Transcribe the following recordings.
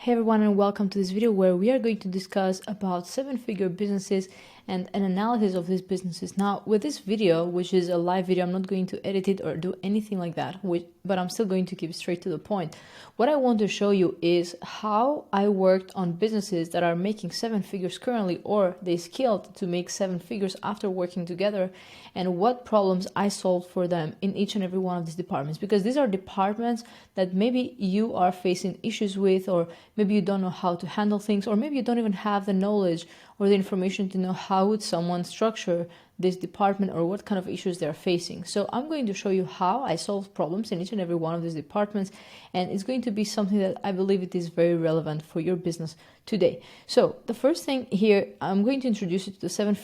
Hey everyone, and welcome to this video where we are going to discuss about 7-figure businesses and an analysis of these businesses. Now with this video, which is a live video, I'm not going to edit it or do anything like that, but I'm still going to keep straight to the point. What I want to show you is how I worked on businesses that are making 7 figures currently, or they scaled to make 7 figures after working together, and what problems I solved for them in each and every one of these departments, because these are departments that maybe you are facing issues with, or maybe you don't know how to handle things, or maybe you don't even have the knowledge or the information to know how would someone structure this department or what kind of issues they're facing. So I'm going to show you how I solve problems in each and every one of these departments, and it's going to be something that I believe it is very relevant for your business today. So the first thing here, I'm going to introduce you to the 7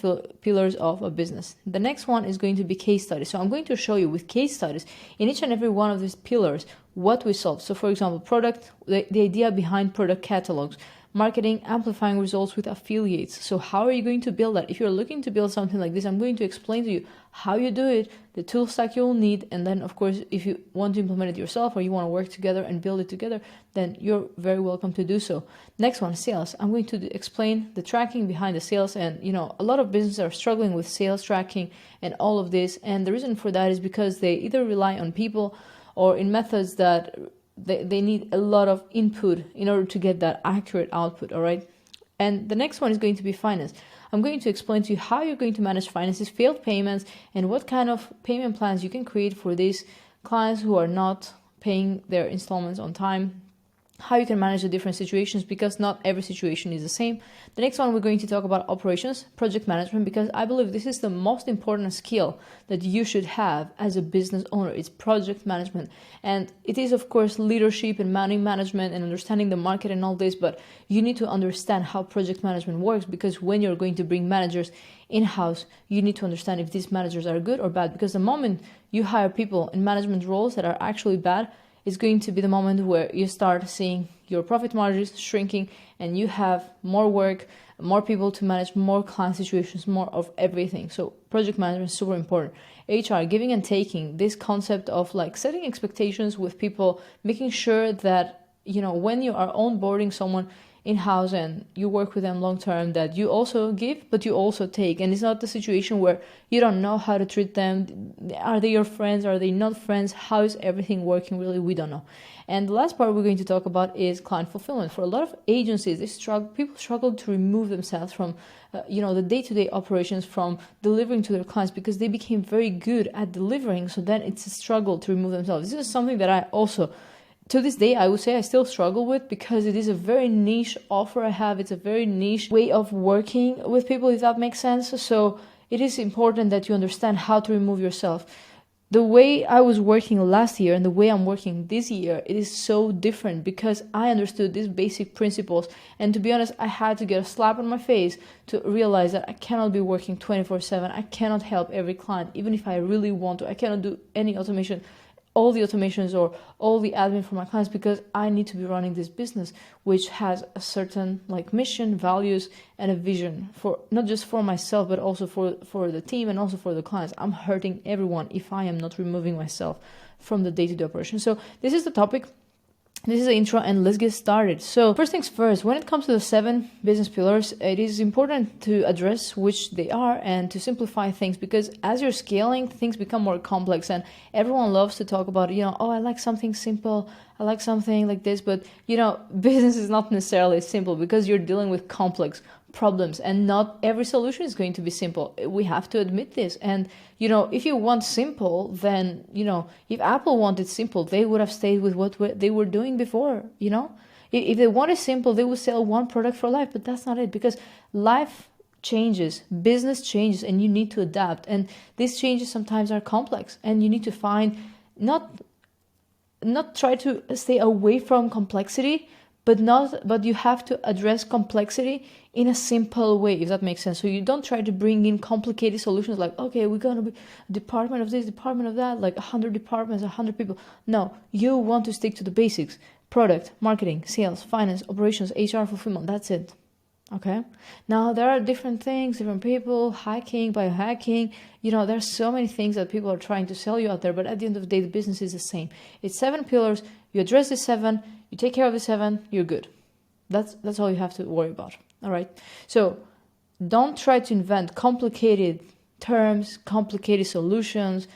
pillars of a business. The next one is going to be case studies. So I'm going to show you with case studies in each and every one of these pillars what we solve. So for example, product, the idea behind product catalogs, marketing, amplifying results with affiliates. So how are you going to build that? If you're looking to build something like this, I'm going to explain to you how you do it, the tool stack you'll need, and then of course, if you want to implement it yourself or you want to work together and build it together, then you're very welcome to do so. Next one, sales. I'm going to explain the tracking behind the sales, and a lot of businesses are struggling with sales tracking and all of this, and the reason for that is because they either rely on people or in methods that they need a lot of input in order to get that accurate output, all right? And the next one is going to be finance. I'm going to explain to you how you're going to manage finances, failed payments, and what kind of payment plans you can create for these clients who are not paying their installments on time, how you can manage the different situations, because not every situation is the same. The next one, we're going to talk about operations, project management, because I believe this is the most important skill that you should have as a business owner. It's project management. And it is, of course, leadership and money management and understanding the market and all this, but you need to understand how project management works, because when you're going to bring managers in-house, you need to understand if these managers are good or bad, because the moment you hire people in management roles that are actually bad, it's going to be the moment where you start seeing your profit margins shrinking and you have more work, more people to manage, more client situations, more of everything. So project management is super important. HR, giving and taking, this concept of like setting expectations with people, making sure that, when you are onboarding someone in-house and you work with them long-term, that you also give, but you also take. And it's not the situation where you don't know how to treat them. Are they your friends? Are they not friends? How is everything working? Really, we don't know. And the last part we're going to talk about is client fulfillment. For a lot of agencies, people struggle to remove themselves from the day-to-day operations, from delivering to their clients, because they became very good at delivering. So then it's a struggle to remove themselves. This is something that I also, to this day, I would say I still struggle with, because it is a very niche offer I have. It's a very niche way of working with people, if that makes sense. So it is important that you understand how to remove yourself. The way I was working last year and the way I'm working this year, it is so different, because I understood these basic principles. And to be honest, I had to get a slap on my face to realize that I cannot be working 24/7. I cannot help every client, even if I really want to. I cannot do any automation, all the automations or all the admin for my clients, because I need to be running this business, which has a certain mission, values, and a vision, for not just for myself, but also for the team and also for the clients. I'm hurting everyone if I am not removing myself from the day-to-day operation. So this is the topic. This is the intro, and let's get started. So first things first, when it comes to the 7 business pillars, it is important to address which they are and to simplify things, because as you're scaling, things become more complex, and everyone loves to talk about, I like something simple, I like something like this, but business is not necessarily simple, because you're dealing with complex problems, and not every solution is going to be simple. We have to admit this. And if you want simple, then if Apple wanted simple, they would have stayed with what they were doing before. If they wanted simple, they would sell one product for life. But that's not it, because life changes, business changes, and you need to adapt. And these changes sometimes are complex, and you need to find not try to stay away from complexity, but you have to address complexity in a simple way, if that makes sense. So you don't try to bring in complicated solutions like, okay, we're going to be a department of this, department of that, like 100 departments, 100 people. No, you want to stick to the basics: product, marketing, sales, finance, operations, HR, fulfillment. That's it. Okay. Now there are different things, different people, hacking, biohacking. There's so many things that people are trying to sell you out there, but at the end of the day, the business is the same. It's 7 pillars. You address the 7, you take care of the 7, you're good. That's all you have to worry about. All right. So don't try to invent complicated terms, complicated solutions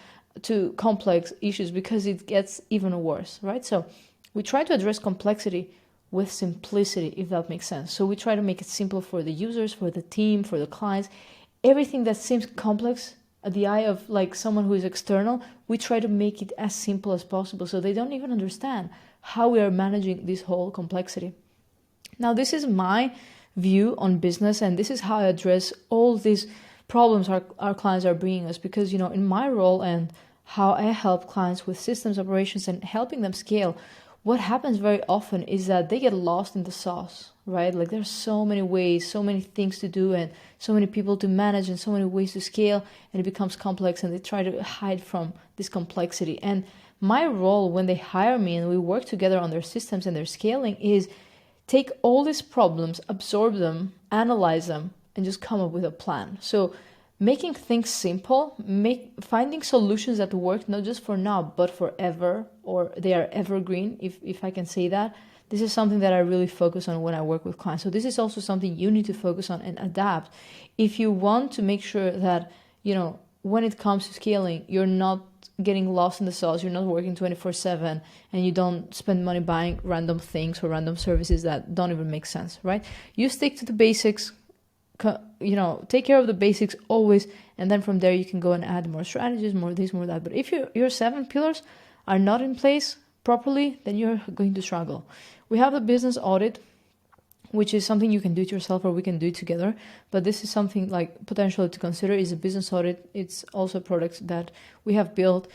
to complex issues, because it gets even worse, right? So we try to address complexity with simplicity, if that makes sense. So we try to make it simple for the users, for the team, for the clients. Everything that seems complex at the eye of like someone who is external, we try to make it as simple as possible, so they don't even understand how we are managing this whole complexity. Now, this is my view on business, and this is how I address all these problems our clients are bringing us, because, you know, in my role and how I help clients with systems operations and helping them scale, what happens very often is that they get lost in the sauce, right? Like there's so many ways, so many things to do, and so many people to manage, and so many ways to scale, and it becomes complex, and they try to hide from this complexity. And my role when they hire me and we work together on their systems and their scaling is take all these problems, absorb them, analyze them, and just come up with a plan. So making things simple, finding solutions that work not just for now, but forever, or they are evergreen, if I can say that. This is something that I really focus on when I work with clients. So this is also something you need to focus on and adapt if you want to make sure that, you know, when it comes to scaling, you're not getting lost in the sauce, you're not working 24/7, and you don't spend money buying random things or random services that don't even make sense, right? You stick to the basics, you know, take care of the basics always, and then from there you can go and add more strategies, more this, more that. But if your 7 pillars are not in place properly, then you're going to struggle. We have the business audit, which is something you can do it yourself or we can do it together. But this is something like potentially to consider is a business audit. It's also a product that we have built,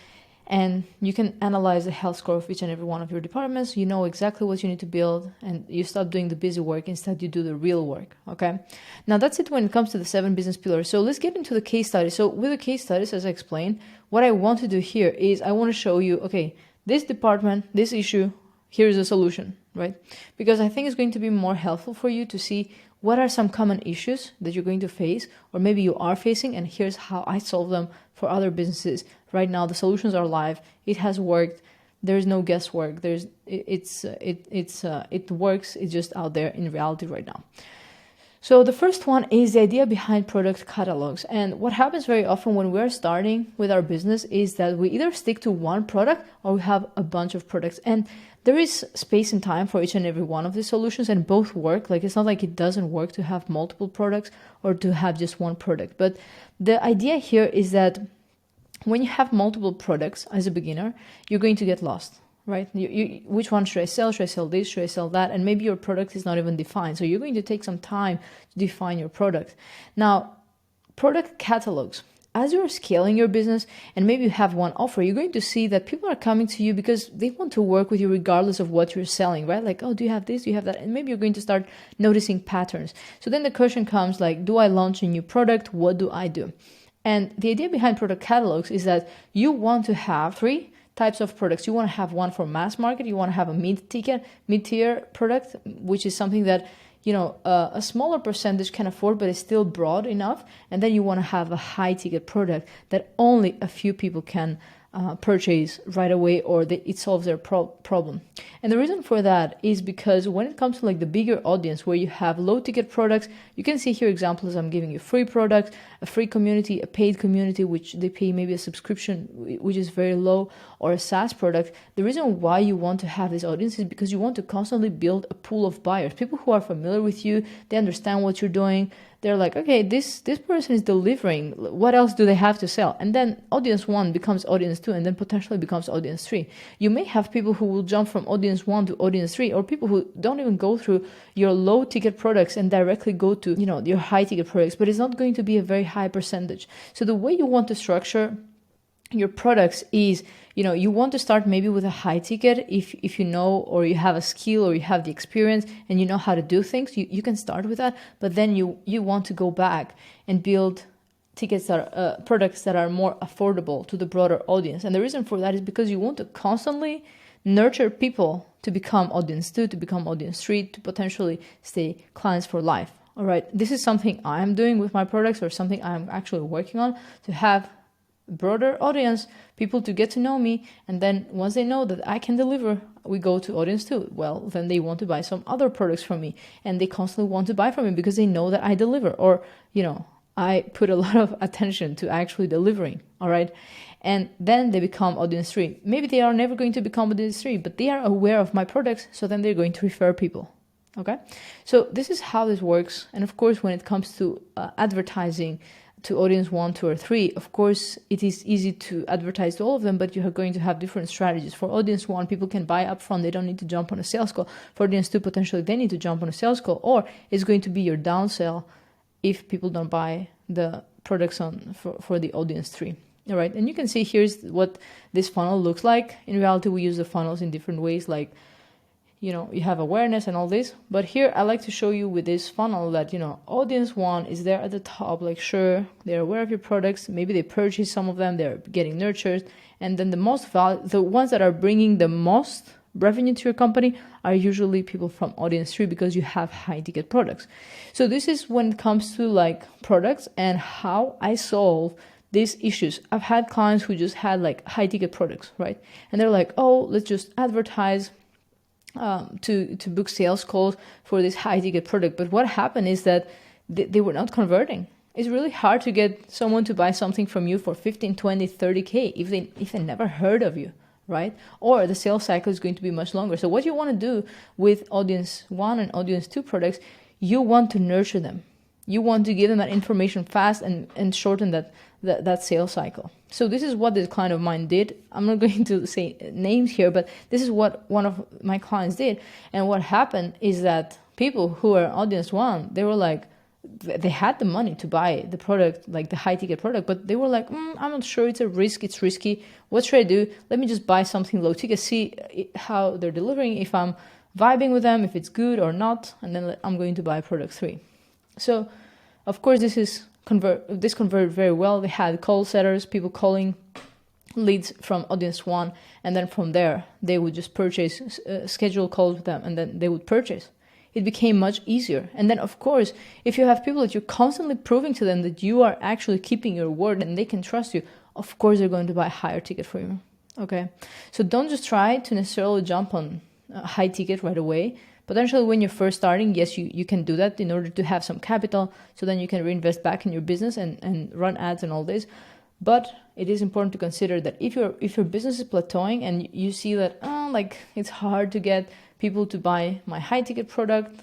and you can analyze the health score of each and every one of your departments. You know exactly what you need to build, and you stop doing the busy work. Instead, you do the real work, okay? Now, that's it when it comes to the 7 business pillars. So let's get into the case study. So with the case studies, as I explained, what I want to do here is I want to show you, okay, this department, this issue, here's a solution, right? Because I think it's going to be more helpful for you to see what are some common issues that you're going to face, or maybe you are facing, and here's how I solve them for other businesses. Right now, the solutions are live. It has worked. There's no guesswork. It works. It's just out there in reality right now. So the first one is the idea behind product catalogs. And what happens very often when we're starting with our business is that we either stick to one product or we have a bunch of products. And there is space and time for each and every one of these solutions, and both work. Like, it's not like it doesn't work to have multiple products or to have just one product. But the idea here is that when you have multiple products as a beginner, you're going to get lost, right? Which one should I sell? Should I sell this? Should I sell that? And maybe your product is not even defined. So you're going to take some time to define your product. Now, product catalogs. As you're scaling your business and maybe you have one offer, you're going to see that people are coming to you because they want to work with you regardless of what you're selling, right? Like, oh, do you have this? Do you have that? And maybe you're going to start noticing patterns. So then the question comes like, do I launch a new product? What do I do? And the idea behind product catalogs is that you want to have 3 types of products. You want to have one for mass market. You want to have a mid-tier product, which is something that, you know, a smaller percentage can afford, but it's still broad enough. And then you want to have a high ticket product that only a few people can purchase right away, or it solves their problem. And the reason for that is because when it comes to like the bigger audience where you have low ticket products, you can see here examples. I'm giving you free products, a free community, a paid community, which they pay maybe a subscription, which is very low, or a SaaS product. The reason why you want to have this audience is because you want to constantly build a pool of buyers, people who are familiar with you, they understand what you're doing. They're like, okay, this person is delivering. What else do they have to sell? And then audience 1 becomes audience 2, and then potentially becomes audience 3. You may have people who will jump from audience 1 to audience 3, or people who don't even go through your low ticket products and directly go to, you know, your high ticket products, but it's not going to be a very high percentage. So the way you want to structure your products is, you know, you want to start maybe with a high ticket. If you know, or you have a skill, or you have the experience and you know how to do things, you can start with that. But then you want to go back and build tickets that are products that are more affordable to the broader audience. And the reason for that is because you want to constantly nurture people to become audience 2, to become audience 3, to potentially stay clients for life. All right, this is something I am doing with my products, or something I'm actually working on, to have broader audience, people to get to know me. And then once they know that I can deliver, we go to audience 2. Well, then they want to buy some other products from me, and they constantly want to buy from me because they know that I deliver, or, I put a lot of attention to actually delivering. All right. And then they become audience 3. Maybe they are never going to become audience 3, but they are aware of my products. So then they're going to refer people. Okay. So this is how this works. And of course, when it comes to advertising to audience 1, 2, or 3, of course, it is easy to advertise to all of them, but you are going to have different strategies. For audience 1, people can buy upfront. They don't need to jump on a sales call. For audience 2, potentially they need to jump on a sales call, or it's going to be your downsell if people don't buy the products for the audience 3. All right. And you can see here's what this funnel looks like. In reality, we use the funnels in different ways, like, you have awareness and all this. But here I like to show you with this funnel that, audience 1 is there at the top. Like, sure, they're aware of your products. Maybe they purchase some of them. They're getting nurtured. And then the ones that are bringing the most revenue to your company are usually people from audience 3, because you have high ticket products. So this is when it comes to like products and how I solve these issues. I've had clients who just had like high ticket products, right? And they're like, oh, let's just advertise to book sales calls for this high ticket product. But what happened is that they were not converting. It's really hard to get someone to buy something from you for 15, 20, 30K if they never heard of you, right? Or the sales cycle is going to be much longer. So what you want to do with audience 1 and audience 2 products, you want to nurture them. You want to give them that information fast and shorten that sales cycle. So this is what this client of mine did. I'm not going to say names here, but this is what one of my clients did. And what happened is that people who are audience 1, they were like, they had the money to buy the product, like the high ticket product, but they were like, I'm not sure, it's risky. What should I do? Let me just buy something low ticket, see how they're delivering, if I'm vibing with them, if it's good or not, and then I'm going to buy product 3. So of course this converted very well. They had call setters, people calling leads from audience 1, and then from there they would just purchase, schedule calls with them, and then they would purchase. It became much easier. And then of course, if you have people that you're constantly proving to them that you are actually keeping your word and they can trust you, of course they're going to buy a higher ticket for you. Okay, so don't just try to necessarily jump on a high ticket right away. Potentially when you're first starting, yes, you can do that in order to have some capital, so then you can reinvest back in your business and run ads and all this. But it is important to consider that if your business is plateauing and you see that like it's hard to get people to buy my high ticket product,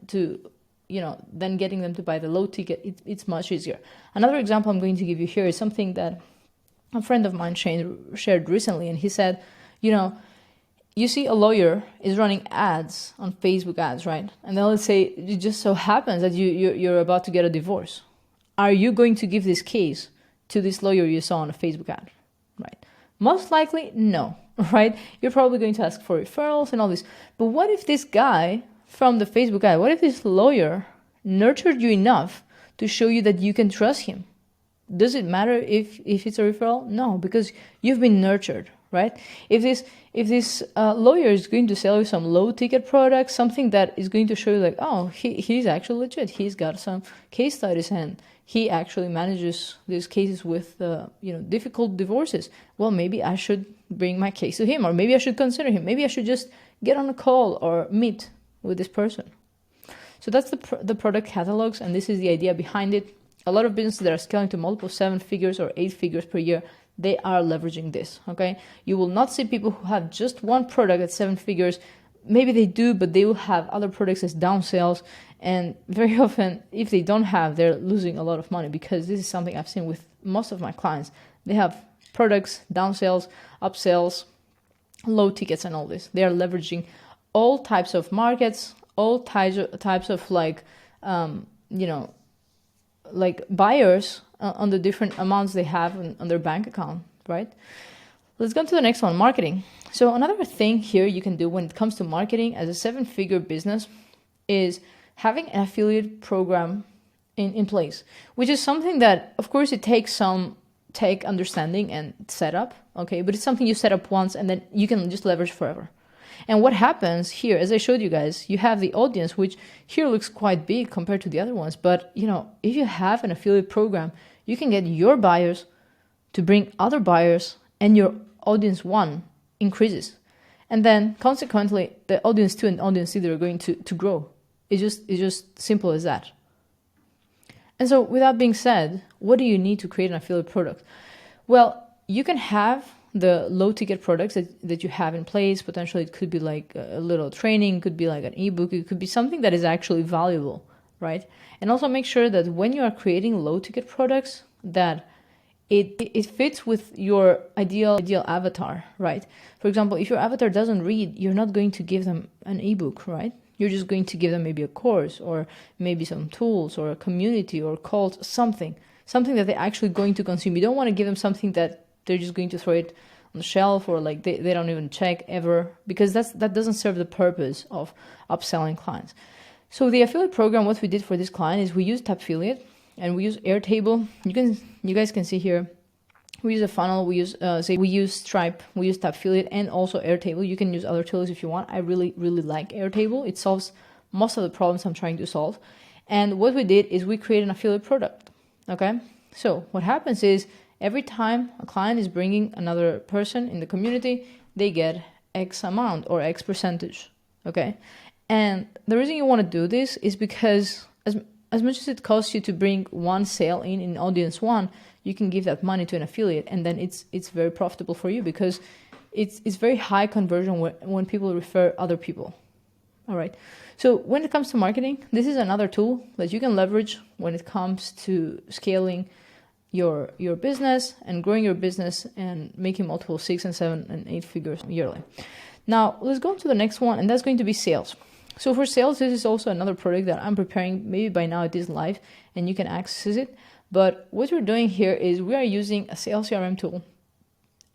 to then getting them to buy the low ticket, it's much easier. Another example I'm going to give you here is something that a friend of mine shared recently, and he said, you see a lawyer is running ads on Facebook ads, right? And then let's say it just so happens that you're about to get a divorce. Are you going to give this case to this lawyer you saw on a Facebook ad, right? Most likely, no, right? You're probably going to ask for referrals and all this. But what if this guy from the Facebook ad, what if this lawyer nurtured you enough to show you that you can trust him? Does it matter if it's a referral? No, because you've been nurtured, right? If this lawyer is going to sell you some low ticket products, something that is going to show you like, oh, he's actually legit. He's got some case studies and he actually manages these cases with difficult divorces. Well, maybe I should bring my case to him, or maybe I should consider him. Maybe I should just get on a call or meet with this person. So that's the product catalogs, and this is the idea behind it. A lot of businesses that are scaling to multiple 7 figures or 8 figures per year, they are leveraging this, okay? You will not see people who have just one product at 7 figures. Maybe they do, but they will have other products as downsells. And very often, if they don't have, they're losing a lot of money, because this is something I've seen with most of my clients. They have products, downsells, upsells, low tickets, and all this. They are leveraging all types of markets, all types of like buyers on the different amounts they have on their bank account, right? Let's go to the next one, marketing. So another thing here you can do when it comes to marketing as a 7-figure business is having an affiliate program in place, which is something that, of course, it takes some tech understanding and setup, okay? But it's something you set up once and then you can just leverage forever. And what happens here, as I showed you guys, you have the audience, which here looks quite big compared to the other ones. But, if you have an affiliate program, you can get your buyers to bring other buyers, and your audience 1 increases. And then consequently, the audience 2 and audience 3 are going to grow. It's just simple as that. And so with that being said, what do you need to create an affiliate product? Well, you can have the low ticket products that you have in place. Potentially it could be like a little training, could be like an ebook, it could be something that is actually valuable, right? And also make sure that when you are creating low ticket products, that it fits with your ideal avatar, right? For example, if your avatar doesn't read, you're not going to give them an ebook, right? You're just going to give them maybe a course or maybe some tools or a community or calls, something that they're actually going to consume. You don't want to give them something that they're just going to throw it on the shelf or like they don't even check ever, because that doesn't serve the purpose of upselling clients. So the affiliate program, what we did for this client is we used Affiliate and we use Airtable. You guys can see here, we use a funnel, we use Stripe, we use Affiliate and also Airtable. You can use other tools if you want. I really like Airtable. It solves most of the problems I'm trying to solve. And what we did is we created an affiliate product. Okay, so what happens is every time a client is bringing another person in the community, they get X amount or X percentage. Okay, and the reason you want to do this is because as much as it costs you to bring one sale in audience 1, you can give that money to an affiliate, and then it's very profitable for you because it's very high conversion when people refer other people. All right. So when it comes to marketing, this is another tool that you can leverage when it comes to scaling your business and growing your business and making multiple 6 and 7 and 8 figures yearly. Now let's go to the next one, and that's going to be sales. So for sales, this is also another product that I'm preparing. Maybe by now it is live and you can access it. But what we're doing here is we are using a sales CRM tool.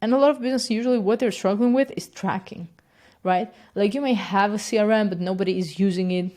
And a lot of businesses, usually what they're struggling with is tracking, right? Like you may have a CRM, but nobody is using it.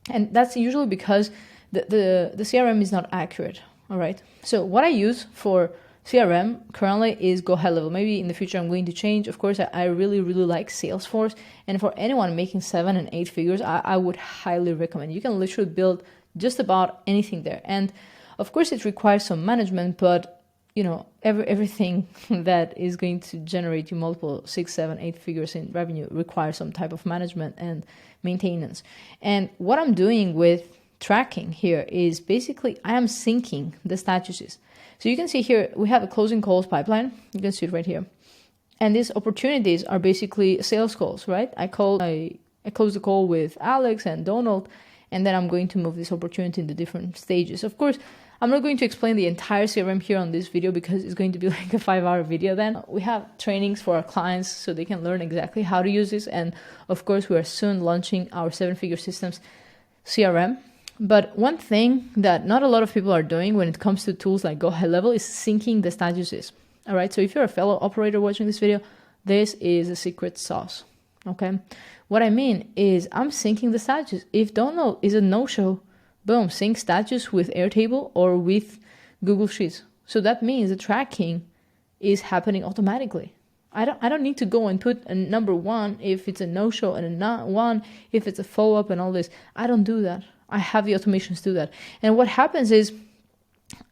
And that's usually because the CRM is not accurate, all right? So what I use for CRM currently is Go High Level. Maybe in the future I'm going to change. Of course, I really like Salesforce. And for anyone making 7 and 8 figures, I would highly recommend. You can literally build just about anything there. And of course, it requires some management, but you know, everything that is going to generate you multiple 6, 7, 8 figures in revenue requires some type of management and maintenance. And what I'm doing with tracking here is basically I am syncing the statuses. So you can see here, we have a closing calls pipeline. You can see it right here. And these opportunities are basically sales calls, right? I close the call with Alex and Donald, and then I'm going to move this opportunity into different stages. Of course, I'm not going to explain the entire CRM here on this video because it's going to be like a 5-hour video then. We have trainings for our clients so they can learn exactly how to use this. And of course, we are soon launching our 7-figure systems CRM. But one thing that not a lot of people are doing when it comes to tools like Go High Level is syncing the statuses. All right, so if you're a fellow operator watching this video, this is a secret sauce. Okay, what I mean is I'm syncing the status. If Donald is a no-show, boom, sync status with Airtable or with Google Sheets. So that means the tracking is happening automatically. I don't need to go and put a number 1 if it's a no-show and a not 1 if it's a follow-up and all this. I don't do that. I have the automations do that. And what happens is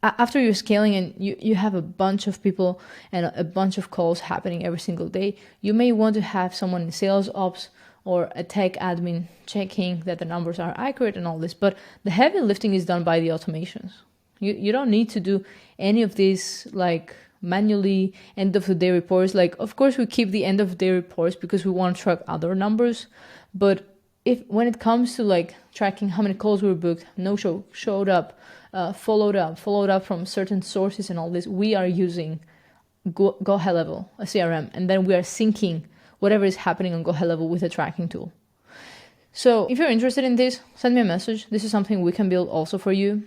after you're scaling and you have a bunch of people and a bunch of calls happening every single day, you may want to have someone in sales ops or a tech admin checking that the numbers are accurate and all this. But the heavy lifting is done by the automations. You don't need to do any of this like manually end of the day reports. Like, of course, we keep the end of the day reports because we want to track other numbers. But when it comes to like tracking how many calls were booked, no-show, showed up, followed up from certain sources and all this, we are using Go High Level, a CRM, and then we are syncing whatever is happening on Go High Level with a tracking tool. So if you're interested in this, send me a message. This is something we can build also for you.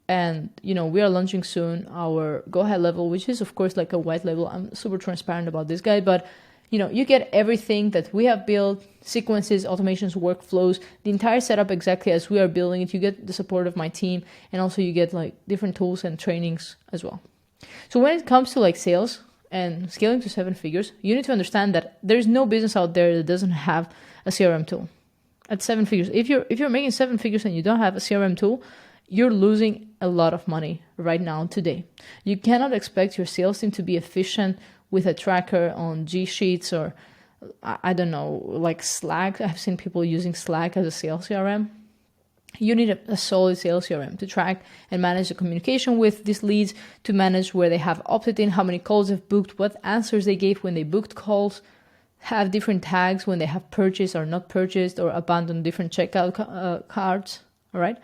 And, you know, we are launching soon our Go High Level, which is, of course, like a white label. I'm super transparent about this guy, but you know, you get everything that we have built, sequences, automations, workflows, the entire setup exactly as we are building it. You get the support of my team, and also you get like different tools and trainings as well. So when it comes to like sales and scaling to 7 figures, you need to understand that there's no business out there that doesn't have a CRM tool at 7 figures. If you're making 7 figures and you don't have a CRM tool, you're losing a lot of money right now today. You cannot expect your sales team to be efficient with a tracker on G Sheets or I don't know, like Slack. I've seen people using Slack as a sales CRM. You need a solid sales CRM to track and manage the communication with these leads, to manage where they have opted in, how many calls they've booked, what answers they gave when they booked calls, have different tags when they have purchased or not purchased or abandoned different checkout cards. All right.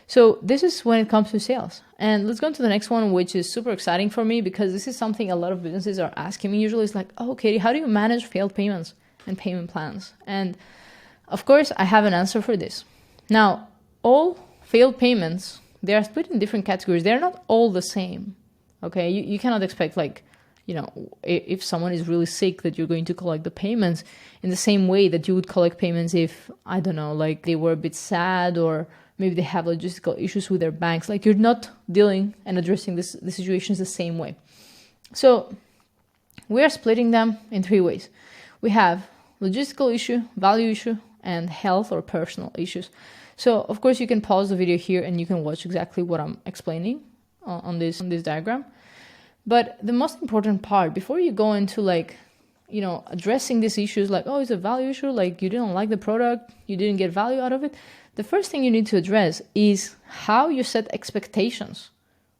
So this is when it comes to sales. And let's go on to the next one, which is super exciting for me because this is something a lot of businesses are asking me. Usually it's like, oh, Katie, how do you manage failed payments and payment plans? And of course, I have an answer for this. Now, all failed payments, they are split in different categories. They're not all the same. Okay, you cannot expect like, you know, if someone is really sick that you're going to collect the payments in the same way that you would collect payments if, I don't know, like they were a bit sad or maybe they have logistical issues with their banks. Like you're not dealing and addressing the situations the same way. So we are splitting them in 3 ways. We have logistical issue, value issue, and health or personal issues. So of course you can pause the video here and you can watch exactly what I'm explaining on this diagram. But the most important part before you go into like, you know, addressing these issues like, oh, it's a value issue, like you didn't like the product, you didn't get value out of it. The first thing you need to address is how you set expectations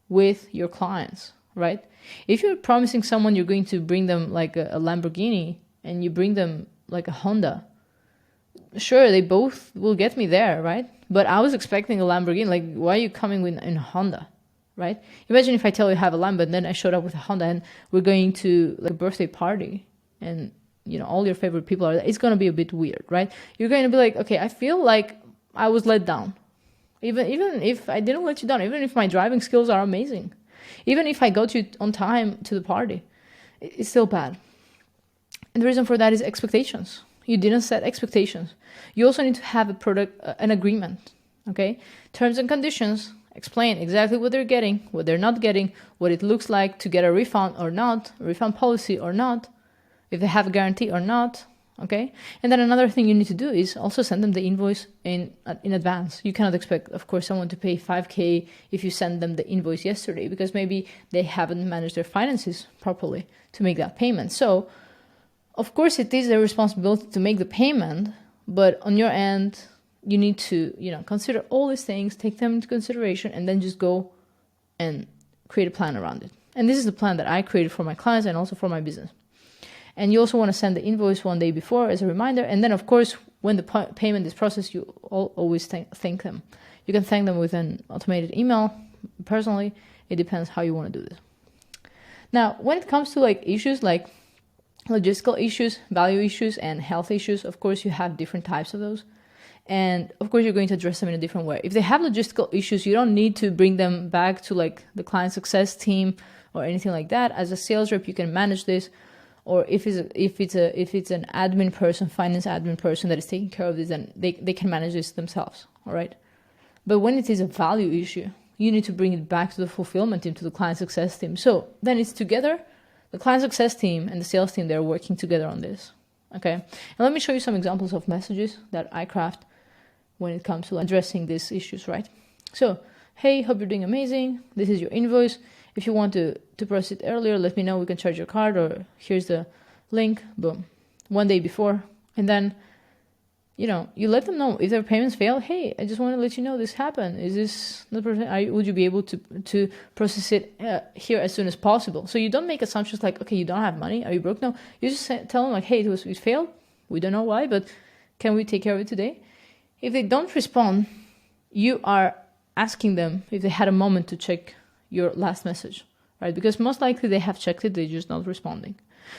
with your clients, right? If you're promising someone you're going to bring them like a Lamborghini and you bring them like a Honda, sure, they both will get me there, right? But I was expecting a Lamborghini. Like, why are you coming in a Honda, right? Imagine if I tell you I have a Lambo and then I showed up with a Honda and we're going to like a birthday party and, you know, all your favorite people are there. It's going to be a bit weird, right? You're going to be like, okay, I feel like I was let down. Even if I didn't let you down, even if my driving skills are amazing, even if I got you on time to the party, it's still bad. And the reason for that is expectations. You didn't set expectations. You also need to have a product, an agreement, okay? Terms and conditions explain exactly what they're getting, what they're not getting, what it looks like to get a refund or not, a refund policy or not, if they have a guarantee or not, okay? And then another thing you need to do is also send them the invoice in advance. You cannot expect, of course, someone to pay $5,000 if you send them the invoice yesterday because maybe they haven't managed their finances properly to make that payment. So, of course, it is their responsibility to make the payment, but on your end, you need to, you know, consider all these things, take them into consideration, and then just go and create a plan around it. And this is the plan that I created for my clients and also for my business. And you also want to send the invoice one day before as a reminder. And then, of course, when the payment is processed, you always thank them. You can thank them with an automated email. Personally, it depends how you want to do this. Now, when it comes to like issues like logistical issues, value issues, and health issues, of course, you have different types of those. And of course, you're going to address them in a different way. If they have logistical issues, you don't need to bring them back to like the client success team or anything like that. As a sales rep, you can manage this. Or if it's an admin person, finance admin person that is taking care of this, then they can manage this themselves. All right. But when it is a value issue, you need to bring it back to the fulfillment team, to the client success team. So then it's together. The client success team and the sales team, they're working together on this, okay? And let me show you some examples of messages that I craft when it comes to addressing these issues, right? So, hey, hope you're doing amazing. This is your invoice. If you want to proceed earlier, let me know. We can charge your card or here's the link, boom. One day before. And then, you know, you let them know if their payments fail. Hey, I just want to let you know this happened. Is this the person? Would you be able to process it here as soon as possible? So you don't make assumptions like, okay, you don't have money. Are you broke? No, you just tell them like, hey, it failed. We don't know why, but can we take care of it today? If they don't respond, you are asking them if they had a moment to check your last message, right? Because most likely they have checked it, they're just not responding.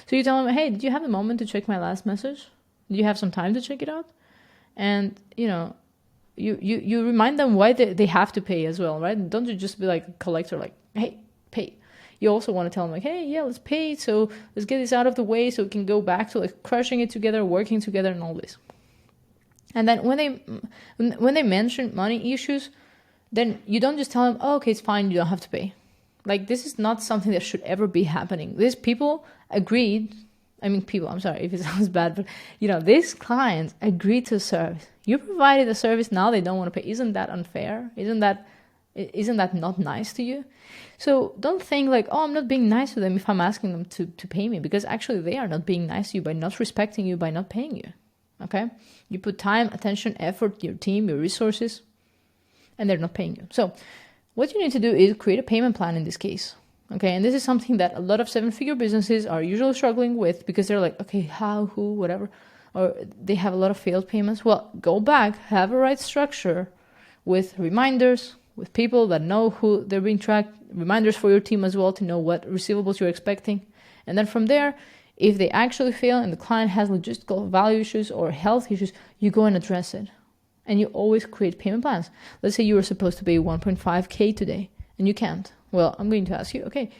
So you tell them, hey, did you have a moment to check my last message? Do you have some time to check it out? And, you know, you remind them why they have to pay as well, right? Don't you just be like a collector, like, hey, pay. You also want to tell them like, hey, yeah, let's pay. So let's get this out of the way so we can go back to like crushing it together, working together and all this. And then when they mention money issues, then you don't just tell them, oh, okay, it's fine, you don't have to pay. Like, this is not something that should ever be happening. These people agreed, I'm sorry if it sounds bad, but, you know, these clients agreed to a service. You provided a service, now they don't want to pay. Isn't that unfair? Isn't that Isn't that not nice to you? So don't think like, oh, I'm not being nice to them if I'm asking them to pay me, because actually they are not being nice to you by not respecting you, by not paying you. Okay? You put time, attention, effort, your team, your resources, and they're not paying you. So what you need to do is create a payment plan in this case. Okay, and this is something that a lot of 7-figure businesses are usually struggling with, because they're like, okay, how, who, whatever, or they have a lot of failed payments. Well, go back, have a right structure with reminders, with people that know who they're being tracked, reminders for your team as well to know what receivables you're expecting. And then from there, if they actually fail and the client has logistical value issues or health issues, you go and address it. And you always create payment plans. Let's say you were supposed to pay 1.5K today and you can't. Well, I'm going to ask you, okay,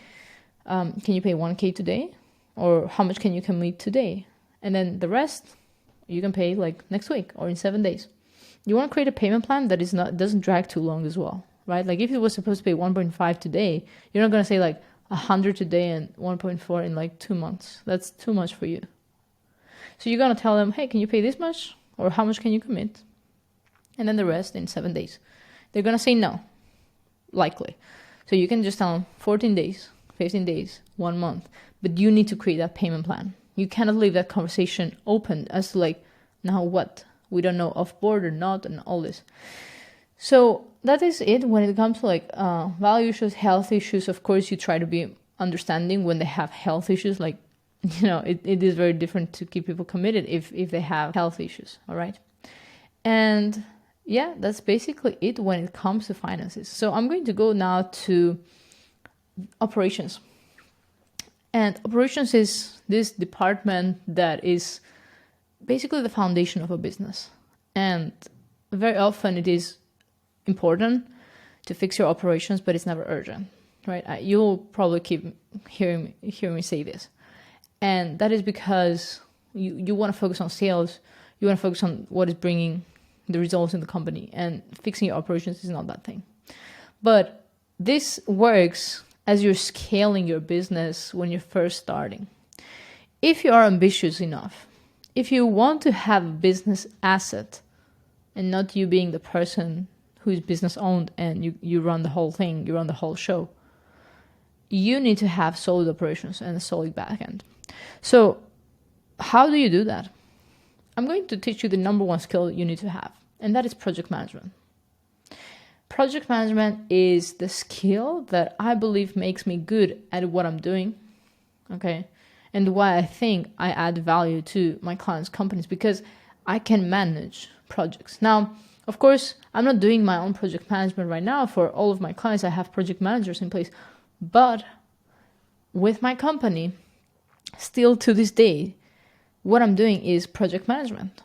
can you pay 1K today? Or how much can you commit today? And then the rest, you can pay like next week or in 7 days. You want to create a payment plan that doesn't drag too long as well, right? Like if you were supposed to pay 1.5 today, you're not going to say like 100 today and 1.4 in like 2 months. That's too much for you. So you're going to tell them, hey, can you pay this much? Or how much can you commit? And then the rest in 7 days. They're going to say no, likely. So you can just tell them 14 days, 15 days, 1 month. But you need to create that payment plan. You cannot leave that conversation open as to like, now what? We don't know off board or not and all this. So that is it when it comes to like value issues, health issues. Of course, you try to be understanding when they have health issues. Like, it is very different to keep people committed if they have health issues. All right. And yeah, that's basically it when it comes to finances. So I'm going to go now to operations. And operations is this department that is basically the foundation of a business. And very often it is important to fix your operations, but it's never urgent, right? You'll probably keep hearing me say this. And that is because you want to focus on sales. You want to focus on what is bringing the results in the company, and fixing your operations is not that thing. But this works as you're scaling your business when you're first starting. If you are ambitious enough, if you want to have a business asset and not you being the person who is business owned and you run the whole thing, you run the whole show, you need to have solid operations and a solid backend. So how do you do that? I'm going to teach you the number one skill you need to have, and that is project management. Project management is the skill that I believe makes me good at what I'm doing, okay? And why I think I add value to my clients' companies, because I can manage projects. Now, of course, I'm not doing my own project management right now. For all of my clients, I have project managers in place. But with my company, still to this day, what I'm doing is project management.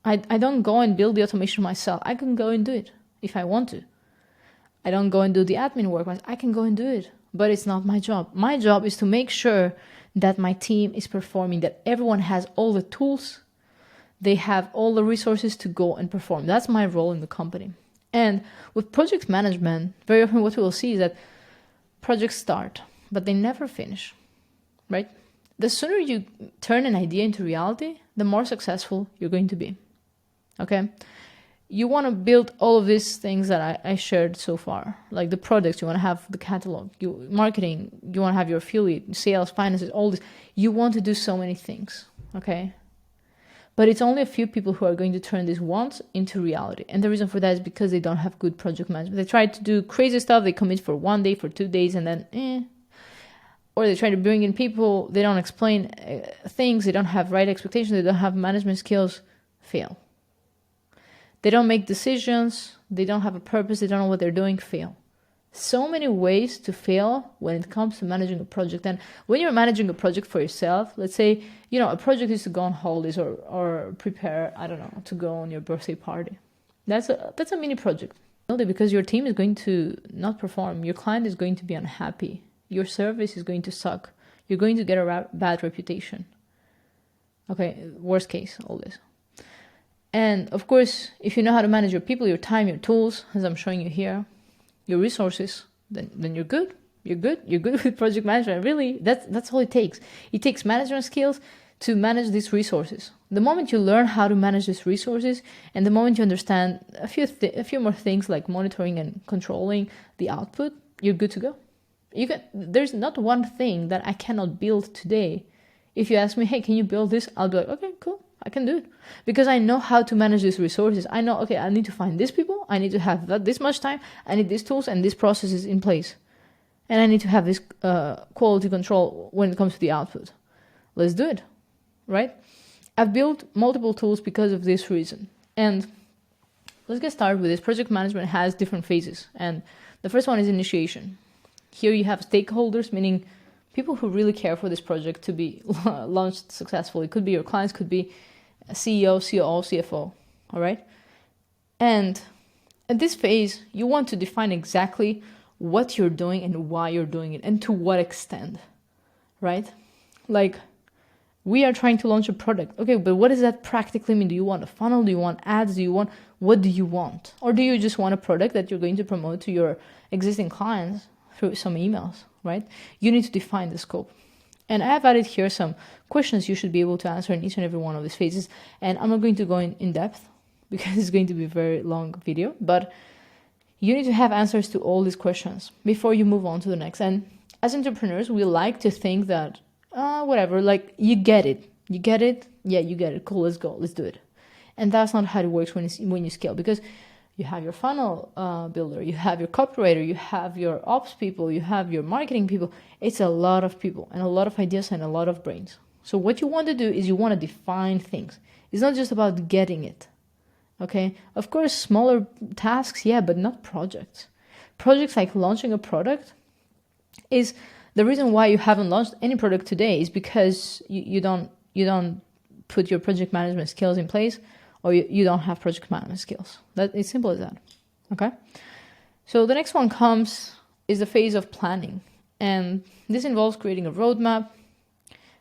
I don't go and build the automation myself. I can go and do it if I want to. I don't go and do the admin work. I can go and do it, but it's not my job. My job is to make sure that my team is performing, that everyone has all the tools, they have all the resources to go and perform. That's my role in the company. And with project management, very often what we will see is that projects start, but they never finish, right? The sooner you turn an idea into reality, the more successful you're going to be, okay? You want to build all of these things that I shared so far, like the products, you want to have the catalog, marketing, you want to have your affiliate, sales, finances, all this. You want to do so many things, okay? But it's only a few people who are going to turn these wants into reality. And the reason for that is because they don't have good project management. They try to do crazy stuff, they commit for 1 day, for 2 days, and then or they try to bring in people, they don't explain things, they don't have right expectations, they don't have management skills, fail. They don't make decisions, they don't have a purpose, they don't know what they're doing, fail. So many ways to fail when it comes to managing a project. And when you're managing a project for yourself, let's say, a project is to go on holidays or prepare, I don't know, to go on your birthday party. That's a mini project. Because your team is going to not perform, your client is going to be unhappy, your service is going to suck, you're going to get a bad reputation. Okay, worst case, all this. And of course, if you know how to manage your people, your time, your tools, as I'm showing you here, your resources, then you're good. You're good with project management. Really, that's all it takes. It takes management skills, to manage these resources. The moment you learn how to manage these resources, and the moment you understand a few more things like monitoring and controlling the output, you're good to go. There's not one thing that I cannot build today. If you ask me, hey, can you build this? I'll be like, okay, cool, I can do it. Because I know how to manage these resources. I know, okay, I need to find these people. I need to have this much time. I need these tools and these processes in place. And I need to have this quality control when it comes to the output. Let's do it, right? I've built multiple tools because of this reason. And let's get started with this. Project management has different phases. And the first one is initiation. Here you have stakeholders, meaning people who really care for this project to be launched successfully. It could be your clients, could be a CEO, COO, CFO, all right? And at this phase, you want to define exactly what you're doing and why you're doing it and to what extent, right? Like, we are trying to launch a product. Okay, but what does that practically mean? Do you want a funnel? Do you want ads? What do you want? Or do you just want a product that you're going to promote to your existing clients through some emails, right? You need to define the scope. And I have added here some questions you should be able to answer in each and every one of these phases. And I'm not going to go in depth because it's going to be a very long video, but you need to have answers to all these questions before you move on to the next. And as entrepreneurs, we like to think that, whatever, like, you get it. You get it? Yeah, you get it. Cool, let's go. Let's do it. And that's not how it works when you scale, because you have your funnel builder, you have your copywriter, you have your ops people, you have your marketing people. It's a lot of people and a lot of ideas and a lot of brains. So what you want to do is you want to define things. It's not just about getting it. Okay, of course, smaller tasks, yeah, but not projects. Projects like launching a product is the reason why you haven't launched any product today is because you don't put your project management skills in place, or you don't have project management skills. That it's simple as that. Okay, so the next one is the phase of planning, and this involves creating a roadmap,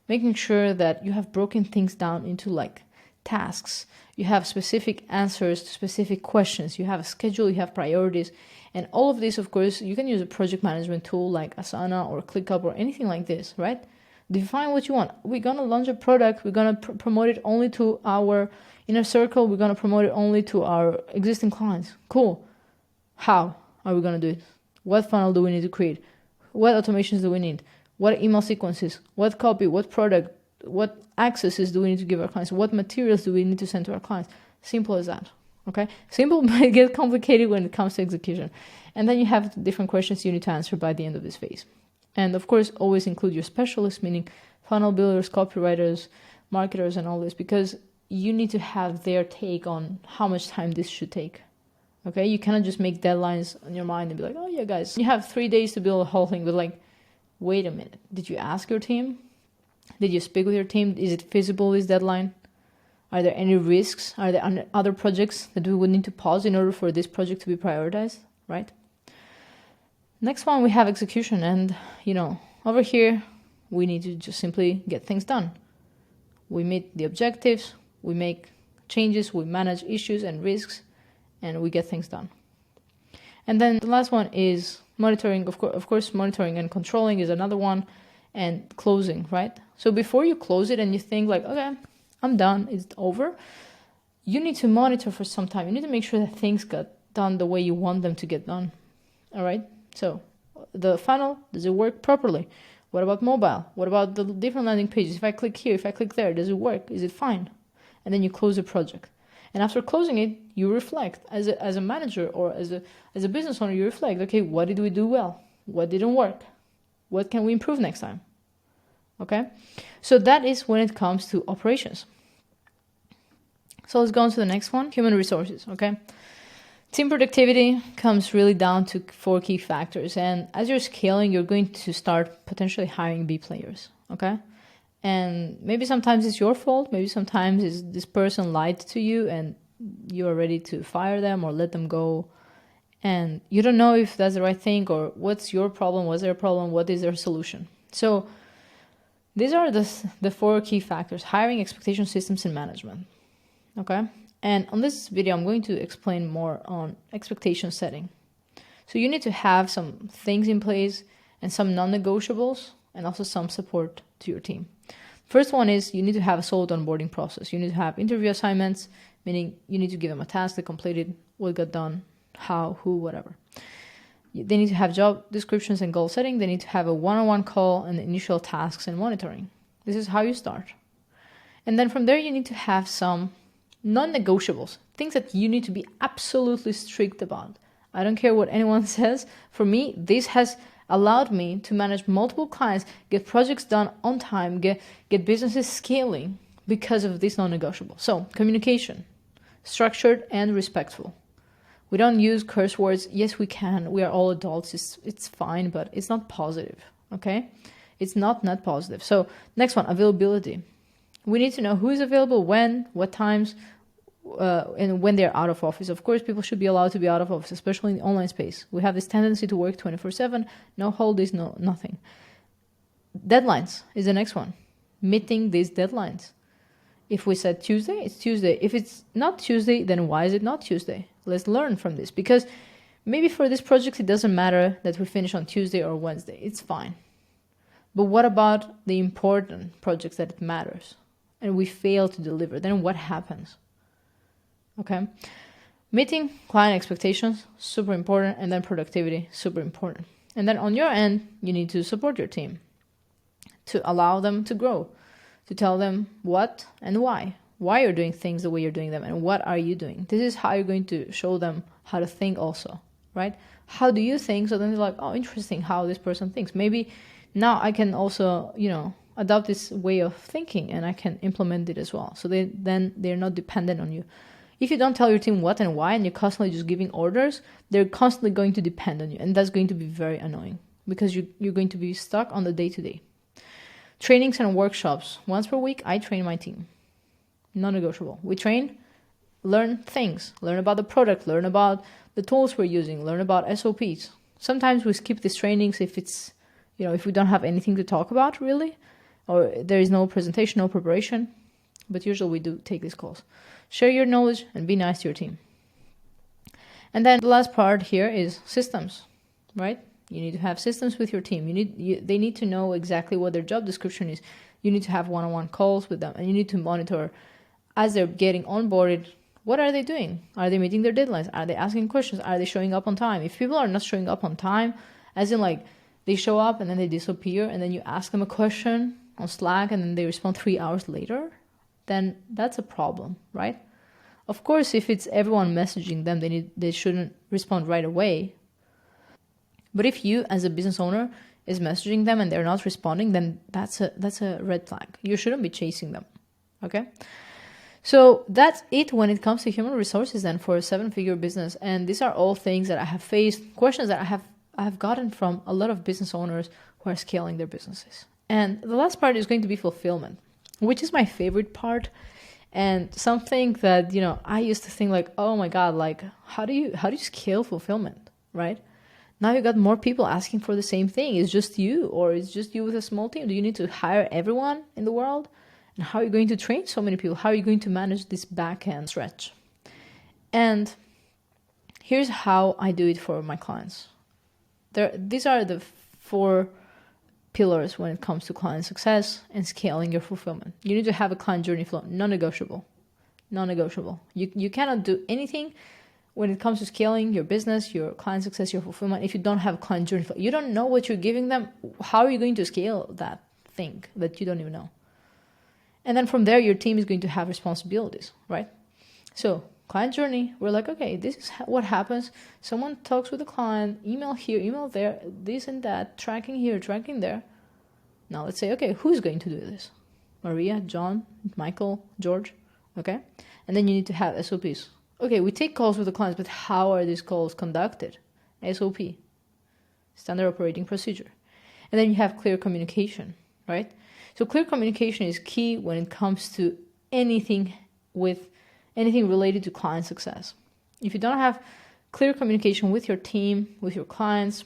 making sure that you have broken things down into like tasks. You have specific answers to specific questions. You have a schedule, you have priorities. And all of this, of course, you can use a project management tool like Asana or ClickUp or anything like this, right? Define what you want. We're going to launch a product. We're going to promote it only to our inner circle. We're going to promote it only to our existing clients. Cool. How are we going to do it? What funnel do we need to create? What automations do we need? What email sequences? What copy? What product? What accesses do we need to give our clients? What materials do we need to send to our clients? Simple as that. Okay? Simple, but it gets complicated when it comes to execution. And then you have different questions you need to answer by the end of this phase. And of course, always include your specialists, meaning funnel builders, copywriters, marketers, and all this, because you need to have their take on how much time this should take. Okay? You cannot just make deadlines on your mind and be like, oh yeah, guys, you have 3 days to build a whole thing. But like, wait a minute. Did you ask your team? Did you speak with your team? Is it feasible, this deadline? Are there any risks? Are there other projects that we would need to pause in order for this project to be prioritized, right? Next one, we have execution. And, over here, we need to just simply get things done. We meet the objectives, we make changes, we manage issues and risks, and we get things done. And then the last one is monitoring. Of course, monitoring and controlling is another one, and closing, right? So before you close it and you think like, okay, I'm done, it's over, you need to monitor for some time. You need to make sure that things got done the way you want them to get done. All right? So the funnel, does it work properly? What about mobile? What about the different landing pages? If I click here, if I click there, does it work? Is it fine? And then you close the project. And after closing it, you reflect as a manager or as a business owner. You reflect, okay, what did we do well? What didn't work? What can we improve next time? Okay, so that is when it comes to operations. So let's go on to the next one, human resources. Okay, team productivity comes really down to 4 key factors, and as you're scaling, you're going to start potentially hiring B players. Okay, and maybe sometimes it's your fault, maybe sometimes it's this person lied to you and you are ready to fire them or let them go, and you don't know if that's the right thing or what's your problem, what's their problem, what is their solution. So these are the 4 key factors: hiring, expectation systems, and management. Okay? And on this video, I'm going to explain more on expectation setting. So you need to have some things in place and some non-negotiables and also some support to your team. First one is you need to have a solid onboarding process. You need to have interview assignments, meaning you need to give them a task, they completed, what got done, how, who, whatever. They need to have job descriptions and goal setting. They need to have a one-on-one call and initial tasks and monitoring. This is how you start. And then from there, you need to have some non-negotiables, things that you need to be absolutely strict about. I don't care what anyone says. For me, this has allowed me to manage multiple clients, get projects done on time, get businesses scaling because of this non-negotiable. So communication, structured and respectful. We don't use curse words. Yes, we can. We are all adults. It's fine, but it's not positive, okay? It's not positive. So next one, availability. We need to know who is available, when, what times, and when they're out of office. Of course, people should be allowed to be out of office, especially in the online space. We have this tendency to work 24/7, no holidays, nothing. Deadlines is the next one. Meeting these deadlines. If we said Tuesday, it's Tuesday. If it's not Tuesday, then why is it not Tuesday? Let's learn from this, because maybe for this project, it doesn't matter that we finish on Tuesday or Wednesday. It's fine. But what about the important projects that it matters and we fail to deliver? Then what happens? Okay. Meeting client expectations, super important. And then productivity, super important. And then on your end, you need to support your team to allow them to grow, to tell them what and why you're doing things the way you're doing them, and what are you doing. This is how you're going to show them how to think also, right? How do you think? So then they're like, oh, interesting how this person thinks. Maybe now I can also, adopt this way of thinking and I can implement it as well. So they're not dependent on you. If you don't tell your team what and why, and you're constantly just giving orders, they're constantly going to depend on you. And that's going to be very annoying because you're going to be stuck on the day-to-day. Trainings and workshops. Once per week, I train my team. Non-negotiable. We train, learn things, learn about the product, learn about the tools we're using, learn about SOPs. Sometimes we skip these trainings if it's, if we don't have anything to talk about really, or there is no presentation, no preparation, but usually we do take these calls. Share your knowledge and be nice to your team. And then the last part here is systems, right? You need to have systems with your team. They need to know exactly what their job description is. You need to have one-on-one calls with them, and you need to monitor as they're getting onboarded. What are they doing? Are they meeting their deadlines? Are they asking questions? Are they showing up on time? If people are not showing up on time, as in like they show up and then they disappear, and then you ask them a question on Slack and then they respond 3 hours later, then that's a problem, right? Of course, if it's everyone messaging them, they shouldn't respond right away. But if you, as a business owner, is messaging them and they're not responding, then that's a red flag. You shouldn't be chasing them, okay? So that's it when it comes to human resources then for a 7-figure business. And these are all things that I have faced, questions that I have gotten from a lot of business owners who are scaling their businesses. And the last part is going to be fulfillment, which is my favorite part. And something that, I used to think like, oh my God, like how do you scale fulfillment, right? Now you got more people asking for the same thing. It's just you, or it's just you with a small team. Do you need to hire everyone in the world? And how are you going to train so many people? How are you going to manage this backend stretch? And here's how I do it for my clients. These are the 4 pillars when it comes to client success and scaling your fulfillment. You need to have a client journey flow, non-negotiable. You cannot do anything when it comes to scaling your business, your client success, your fulfillment, if you don't have a client journey flow. You don't know what you're giving them. How are you going to scale that thing that you don't even know? And then from there, your team is going to have responsibilities, right? So client journey, we're like, okay, this is what happens. Someone talks with the client, email here, email there, this and that, tracking here, tracking there. Now let's say, okay, who's going to do this? Maria, John, Michael, George, okay? And then you need to have SOPs. Okay, we take calls with the clients, but how are these calls conducted? SOP, standard operating procedure. And then you have clear communication, right? So clear communication is key when it comes to anything related to client success. If you don't have clear communication with your team, with your clients,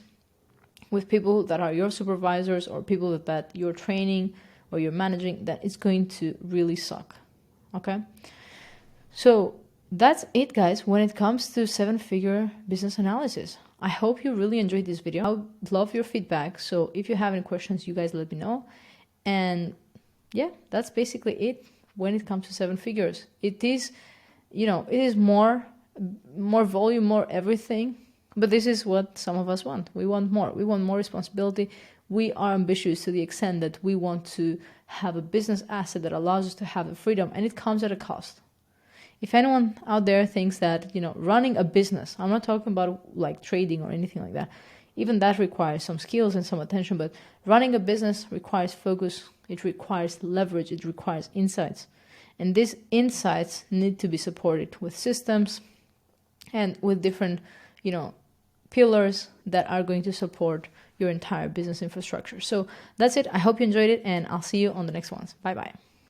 with people that are your supervisors or people that you're training or you're managing, then it's going to really suck, okay? So that's it, guys, when it comes to 7-figure business analysis. I hope you really enjoyed this video. I would love your feedback. So if you have any questions, you guys let me know. And yeah, that's basically it when it comes to 7 figures. It is, it is more volume, more everything. But this is what some of us want. We want more. We want more responsibility. We are ambitious to the extent that we want to have a business asset that allows us to have the freedom, and it comes at a cost. If anyone out there thinks that, running a business, I'm not talking about like trading or anything like that. Even that requires some skills and some attention, but running a business requires focus. It requires leverage. It requires insights. And these insights need to be supported with systems and with different, pillars that are going to support your entire business infrastructure. So that's it. I hope you enjoyed it, and I'll see you on the next ones. Bye-bye.